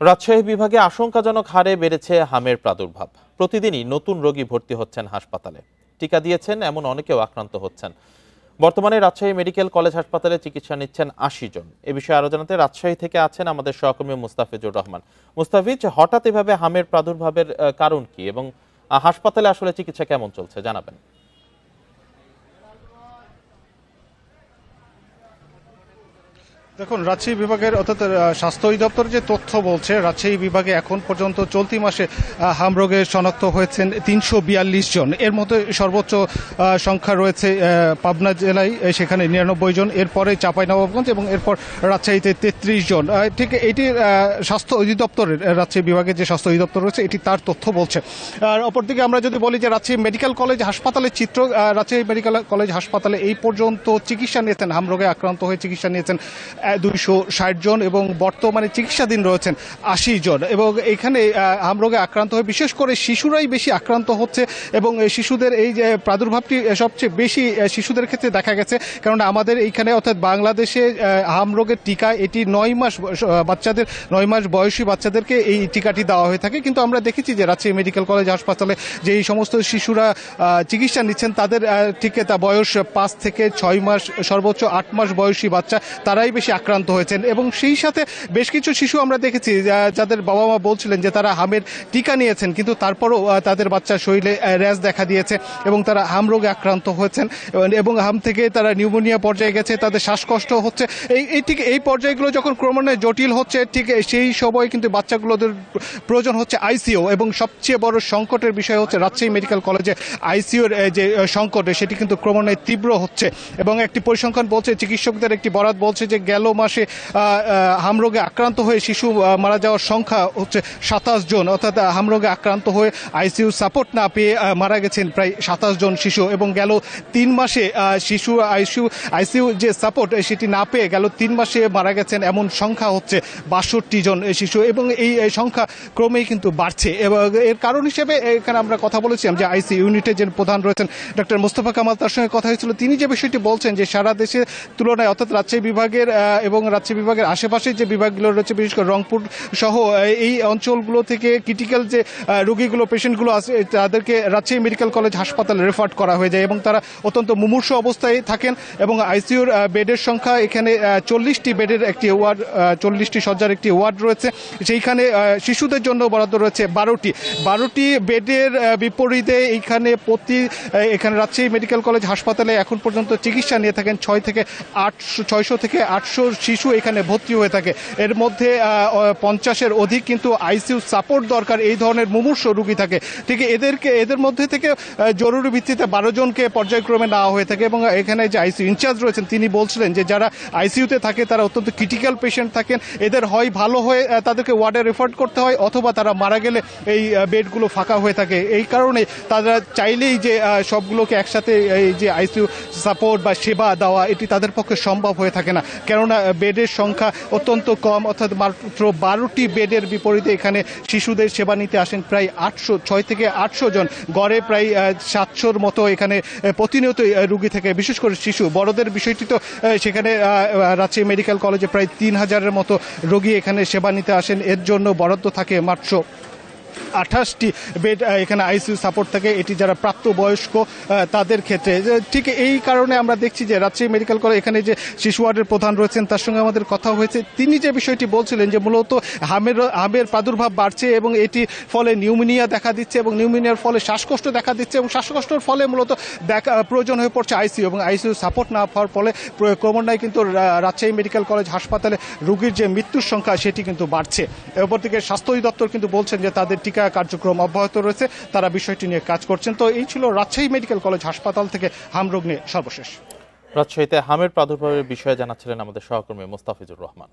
রাজশাহী বিভাগে আশঙ্কাজনক হারে বেড়েছে হামের প্রাদুর্ভাব। প্রতিদিনই নতুন রোগী ভর্তি হচ্ছেন হাসপাতালে। টিকা দিয়েছেন এমন অনেকেও আক্রান্ত হচ্ছেন। বর্তমানে রাজশাহী মেডিকেল কলেজ হাসপাতালে চিকিৎসা নিচ্ছেন ৮০ জন। এ বিষয়ে আরো জানাতে রাজশাহী থেকে আছেন আমাদের সহকর্মী মুস্তাফিজুর রহমান। মুস্তাফিজ, হঠাৎ এভাবে হামের প্রাদুর্ভাবের কারণ কি এবং হাসপাতালে আসলে চিকিৎসা কেমন চলছে জানাবেন। দেখুন, রাজশাহী বিভাগের অর্থাৎ স্বাস্থ্য অধিদপ্তর যে তথ্য বলছে, রাজশাহী বিভাগে এখন পর্যন্ত চলতি মাসে হামরোগে শনাক্ত হয়েছেন ৩৪২ জন। এর মধ্যে সর্বোচ্চ সংখ্যা রয়েছে পাবনা জেলায়, সেখানে ৯৯ জন, এরপরে চাঁপাইনবাবগঞ্জ এবং এরপর রাজশাহীতে ৩৩ জন। ঠিক এটি স্বাস্থ্য অধিদপ্তরের, রাজশাহী বিভাগের যে স্বাস্থ্য অধিদপ্তর রয়েছে এটি তার তথ্য বলছে। আর অপরদিকে আমরা যদি বলি যে রাজশাহী মেডিকেল কলেজ হাসপাতালের চিত্র, রাজশাহী মেডিকেল কলেজ হাসপাতালে এই পর্যন্ত চিকিৎসা নিয়েছেন, হামরোগে আক্রান্ত হয়ে চিকিৎসা নিয়েছেন ২৬০ জন এবং বর্তমানে চিকিৎসাধীন রয়েছেন ৮০ জন। এবং এখানে হামরোগে আক্রান্ত হয়ে বিশেষ করে শিশুরাই বেশি আক্রান্ত হচ্ছে এবং শিশুদের এই যে প্রাদুর্ভাবটি সবচেয়ে বেশি শিশুদের ক্ষেত্রে দেখা গেছে। কারণ আমাদের এইখানে অর্থাৎ বাংলাদেশে হামরোগের টিকা এটি ৯ মাস বাচ্চাদের, ৯ মাস বয়সী বাচ্চাদেরকে এই টিকাটি দেওয়া হয়ে থাকে। কিন্তু আমরা দেখেছি যে রাজশাহী মেডিকেল কলেজ হাসপাতালে যে এই সমস্ত শিশুরা চিকিৎসা নিচ্ছেন তাদের ঠিক তা বয়স ৫ থেকে ৬ মাস, সর্বোচ্চ ৮ মাস বয়সী বাচ্চা, তারাই বেশি আক্রান্ত হয়েছেন। এবং সেই সাথে বেশ কিছু শিশু আমরা দেখেছি যাদের বাবা মা বলছিলেন যে তারা হামের টিকা নিয়েছেন কিন্তু তারপরও তাদের বাচ্চার শরীরে র্যাশ দেখা দিয়েছে এবং তারা হাম রোগে আক্রান্ত হয়েছেন এবং হাম থেকে তারা নিউমোনিয়া পর্যায়ে গেছে, তাদের শ্বাসকষ্ট হচ্ছে। ঠিক এই পর্যায়গুলো যখন ক্রমান্বয়ে জটিল হচ্ছে, ঠিক সেই সময় কিন্তু বাচ্চাগুলোদের প্রয়োজন হচ্ছে আইসিইউ। এবং সবচেয়ে বড় সংকটের বিষয় হচ্ছে রাজশাহী মেডিকেল কলেজে আইসিইউর যে সংকট সেটি কিন্তু ক্রমান্বয়ে তীব্র হচ্ছে। এবং একটি পরিসংখ্যান বলছে, চিকিৎসকদের একটি বরাত বলছে যে গেল মাসে হামরোগে আক্রান্ত হয়ে শিশু মারা যাওয়ার সংখ্যা হচ্ছে ২৭ জন। অর্থাৎ হামরোগে আক্রান্ত হয়ে আইসিইউ সাপোর্ট না পেয়ে মারা গেছেন প্রায় ২৭ জন শিশু। এবং গেল ৩ মাসে শিশু আইসিইউ যে সাপোর্ট সেটি না পেয়ে গেল ৩ মাসে মারা গেছেন এমন সংখ্যা হচ্ছে ৬২ জন শিশু। এবং এই সংখ্যা ক্রমেই কিন্তু বাড়ছে। এবং এর কারণ হিসেবে এখানে আমরা কথা বলেছিলাম যে আইসিইউ ইউনিটের যে প্রধান রয়েছেন ডক্টর মোস্তফা কামাল, তার সঙ্গে কথা হয়েছিল। তিনি যে বিষয়টি বলছেন যে সারা দেশের তুলনায় অর্থাৎ রাজশাহী বিভাগের এবং রাজশাহী বিভাগের আশেপাশে যে বিভাগগুলো রয়েছে, বিশেষ করে রংপুর সহ এই অঞ্চলগুলো থেকে ক্রিটিক্যাল যে রোগীগুলো, পেশেন্টগুলো আছে তাদেরকে রাজশাহী মেডিকেল কলেজ হাসপাতালে রেফার করা হয়ে যায় এবং তারা অত্যন্ত মুমূর্ষু অবস্থায় থাকেন। এবং আইসিইউর বেডের সংখ্যা এখানে ৪০টি বেডের একটি ওয়ার্ড, ৪০টি শয্যার একটি ওয়ার্ড রয়েছে। সেইখানে শিশুদের জন্য বরাদ্দ রয়েছে ১২টি বেডের বিপরীতে এখানে রাজশাহী মেডিকেল কলেজ হাসপাতালে এখন পর্যন্ত চিকিৎসা নিয়ে থাকেন 600 থেকে 800 শিশু এখানে ভর্তি হয়ে থাকে। এর মধ্যে 50-এর অধিক কিন্তু আইসিইউ সাপোর্ট দরকার, এই ধরনের মুমূর্ষু রোগী থাকে। ঠিক এদের মধ্যে থেকে জরুরি ভিত্তিতে 12 জনকে পর্যায়ক্রমে নেওয়া হয়ে থাকে। এবং এখানে যে আইসিইউ ইনচার্জ রয়েছেন তিনি বলছিলেন যে যারা আইসিইউতে থাকে তারা অত্যন্ত ক্রিটিক্যাল পেশেন্ট থাকেন, এদের হয় ভালো হয়ে তাদেরকে ওয়ার্ডে রেফার করতে হয় অথবা তারা মারা গেলে এই বেডগুলো ফাঁকা হয়ে থাকে। এই কারণে তারা চাইলেই যে সবগুলোকে একসাথে এই যে আইসিইউ সাপোর্ট বা সেবা দেওয়া এটি তাদের পক্ষে সম্ভব হয়ে থাকে না। কেননা বেডের সংখ্যা অত্যন্ত কম, অর্থাৎ মাত্র 12টি বেডের বিপরীতে এখানে শিশুদের সেবা নিতে আসেন প্রায় 6 থেকে 800 জন। গড়ে প্রায় 700-র মতো এখানে প্রতিনিয়ত রোগী থেকে, বিশেষ করে শিশু। বড়দের বিষয়টি তো সেখানে রাজশাহী মেডিকেল কলেজে প্রায় ৩,০০০-এর মতো রোগী এখানে সেবা নিতে আসেন। এর জন্য বরাদ্দ থাকে মাত্র 28টি বেড এখানে আইসিইউ সাপোর্ট থাকে, এটি যারা প্রাপ্তবয়স্ক তাদের ক্ষেত্রে। ঠিক এই কারণে আমরা দেখছি যে রাজশাহী মেডিকেল কলেজ এখানে যে শিশু ওয়ার্ডের প্রধান রয়েছেন তার সঙ্গে আমাদের কথা হয়েছে। তিনি যে বিষয়টি বলছিলেন যে মূলত হামের প্রাদুর্ভাব বাড়ছে এবং এটি ফলে নিউমোনিয়া দেখা দিচ্ছে এবং নিউমোনিয়ার ফলে শ্বাসকষ্ট দেখা দিচ্ছে এবং শ্বাসকষ্টের ফলে মূলত প্রয়োজন হয়ে পড়ছে আইসিইউ এবং আইসিইউ সাপোর্ট না পাওয়ার ফলে ক্রমান্বয়ে কিন্তু রাজশাহী মেডিকেল কলেজ হাসপাতালে রোগীর যে মৃত্যুর সংখ্যা সেটি কিন্তু বাড়ছে। অপরদিকে স্বাস্থ্য অধিদপ্তর কিন্তু বলছেন যে তাদের টিকা কার্যক্রম অব্যাহত রয়েছে, তারা বিষয়টি নিয়ে কাজ করছেন। তো এই ছিল রাজশাহী মেডিকেল কলেজ হাসপাতাল থেকে হামরোগ নিয়ে সর্বশেষ। রাজশাহীতে হামের প্রাদুর্ভাবের বিষয়ে জানাচ্ছিলেন আমাদের সহকর্মী মুস্তাফিজুর রহমান।